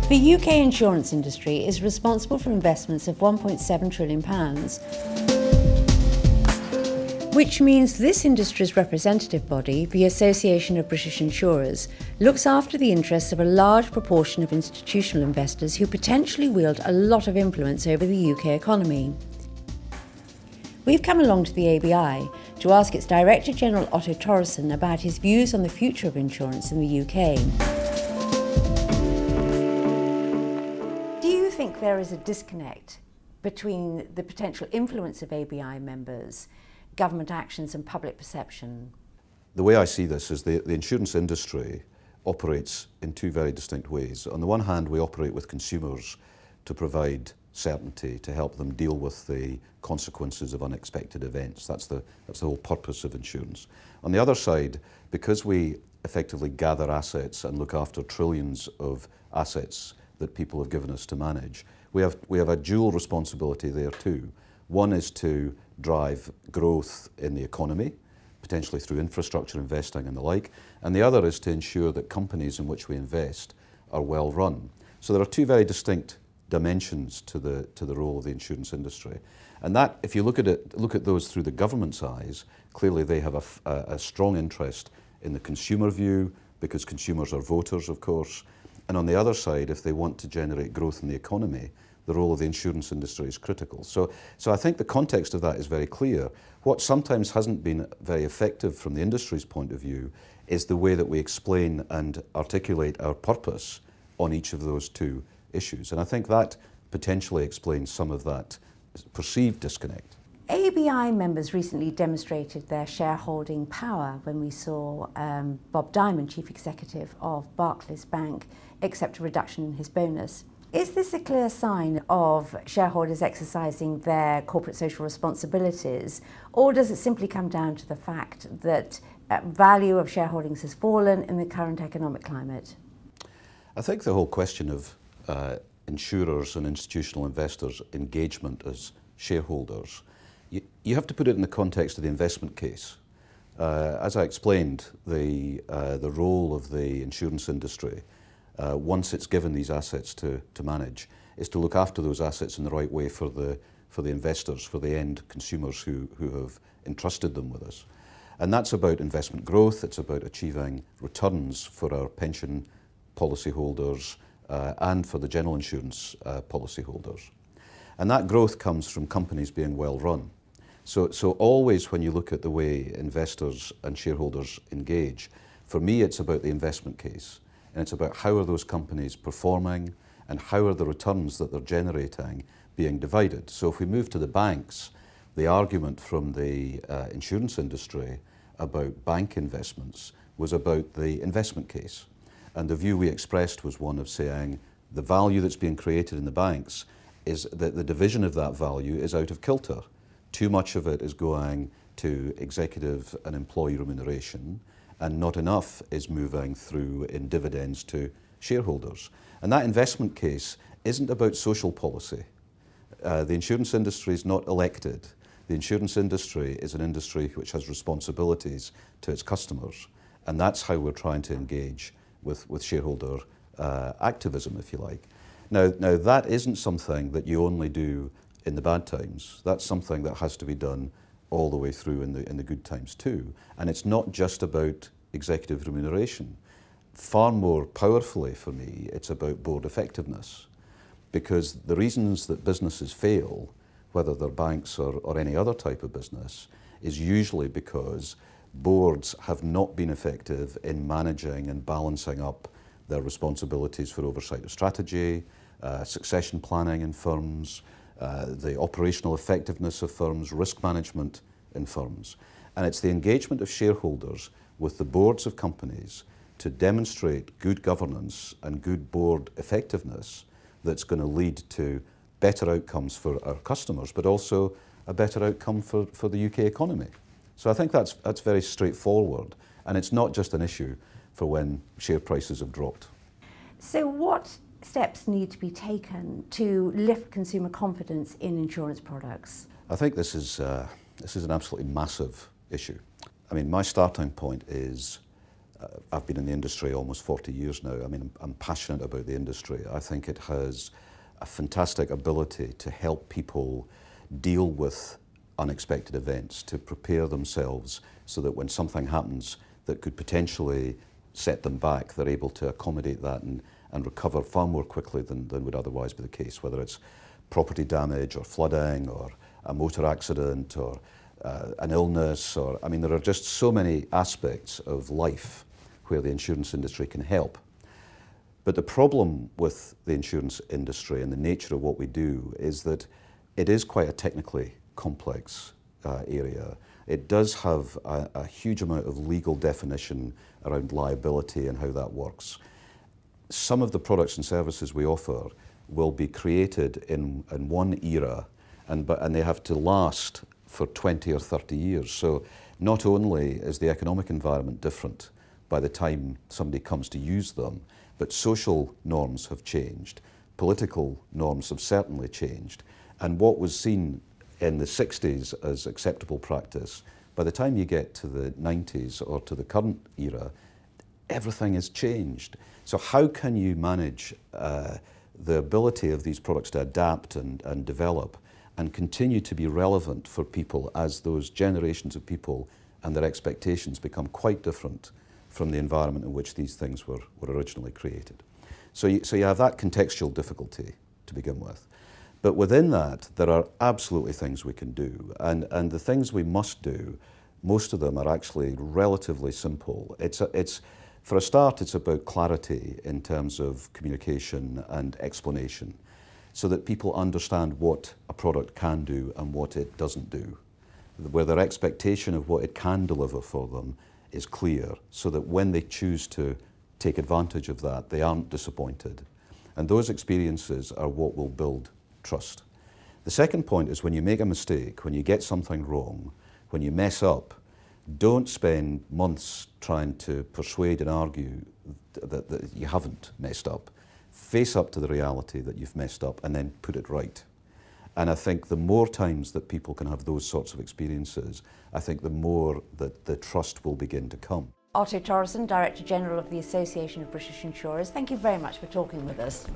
The UK insurance industry is responsible for investments of £1.7 trillion, which means this industry's representative body, the Association of British Insurers, looks after the interests of a large proportion of institutional investors who potentially wield a lot of influence over the UK economy. We've come along to the ABI to ask its Director General Otto Thoresen about his views on the future of insurance in the UK. Do you think there is a disconnect between the potential influence of ABI members, government actions and public perception? The way I see this is the insurance industry operates in two very distinct ways. On the one hand, we operate with consumers to provide certainty, to help them deal with the consequences of unexpected events. That's the whole purpose of insurance. On the other side, because we effectively gather assets and look after trillions of assets that people have given us to manage, we have a dual responsibility there too. One is to drive growth in the economy, potentially through infrastructure investing and the like, and the other is to ensure that companies in which we invest are well run. So there are two very distinct dimensions to the role of the insurance industry. And that, if you look at those through the government's eyes, clearly they have a strong interest in the consumer view, because consumers are voters, of course. And on the other side, if they want to generate growth in the economy, the role of the insurance industry is critical. So I think the context of that is very clear. What sometimes hasn't been very effective from the industry's point of view is the way that we explain and articulate our purpose on each of those two issues. And I think that potentially explains some of that perceived disconnect. ABI members recently demonstrated their shareholding power when we saw Bob Diamond, Chief Executive of Barclays Bank, accept a reduction in his bonus. Is this a clear sign of shareholders exercising their corporate social responsibilities, or does it simply come down to the fact that value of shareholdings has fallen in the current economic climate? I think the whole question of insurers and institutional investors' engagement as shareholders, you have to put it in the context of the investment case. As I explained, the role of the insurance industry, once it's given these assets to manage, is to look after those assets in the right way for the investors, for the end consumers who have entrusted them with us. And that's about investment growth, it's about achieving returns for our pension policyholders and for the general insurance policyholders. And that growth comes from companies being well run. So always when you look at the way investors and shareholders engage, for me it's about the investment case. And it's about how are those companies performing and how are the returns that they're generating being divided. So if we move to the banks, the argument from the insurance industry about bank investments was about the investment case. And the view we expressed was one of saying the value that's being created in the banks is that the division of that value is out of kilter. Too much of it is going to executive and employee remuneration, and not enough is moving through in dividends to shareholders. And that investment case isn't about social policy. The insurance industry is not elected. The insurance industry is an industry which has responsibilities to its customers, and that's how we're trying to engage with shareholder activism, if you like. Now that isn't something that you only do in the bad times. That's something that has to be done all the way through in the good times too. And it's not just about executive remuneration. Far more powerfully for me, it's about board effectiveness. Because the reasons that businesses fail, whether they're banks or any other type of business, is usually because boards have not been effective in managing and balancing up their responsibilities for oversight of strategy, succession planning in firms, the operational effectiveness of firms, risk management in firms. And it's the engagement of shareholders with the boards of companies to demonstrate good governance and good board effectiveness that's going to lead to better outcomes for our customers, but also a better outcome for the UK economy. So I think that's very straightforward, and it's not just an issue for when share prices have dropped. So what steps need to be taken to lift consumer confidence in insurance products? I think this is an absolutely massive issue. I mean, my starting point is I've been in the industry almost 40 years now. I mean, I'm passionate about the industry. I think it has a fantastic ability to help people deal with unexpected events, to prepare themselves so that when something happens that could potentially set them back, they're able to accommodate that and recover far more quickly than would otherwise be the case, whether it's property damage or flooding or a motor accident or an illness, or, I mean, there are just so many aspects of life where the insurance industry can help. But the problem with the insurance industry and the nature of what we do is that it is quite a technically complex area. It does have a huge amount of legal definition around liability and how that works. Some of the products and services we offer will be created in one era, and they have to last for 20 or 30 years. So not only is the economic environment different by the time somebody comes to use them, but social norms have changed, political norms have certainly changed, and what was seen in the 60s as acceptable practice, by the time you get to the 90s or to the current era, everything has changed. So how can you manage the ability of these products to adapt and develop and continue to be relevant for people as those generations of people and their expectations become quite different from the environment in which these things were originally created? So you have that contextual difficulty to begin with. But within that, there are absolutely things we can do. And the things we must do, most of them are actually relatively simple. For a start, it's about clarity in terms of communication and explanation, so that people understand what a product can do and what it doesn't do, where their expectation of what it can deliver for them is clear, so that when they choose to take advantage of that, they aren't disappointed. And those experiences are what will build trust. The second point is when you make a mistake, when you get something wrong, when you mess up, don't spend months trying to persuade and argue that you haven't messed up. Face up to the reality that you've messed up and then put it right. And I think the more times that people can have those sorts of experiences, I think the more that the trust will begin to come. Otto Thoresen, Director General of the Association of British Insurers, thank you very much for talking with us.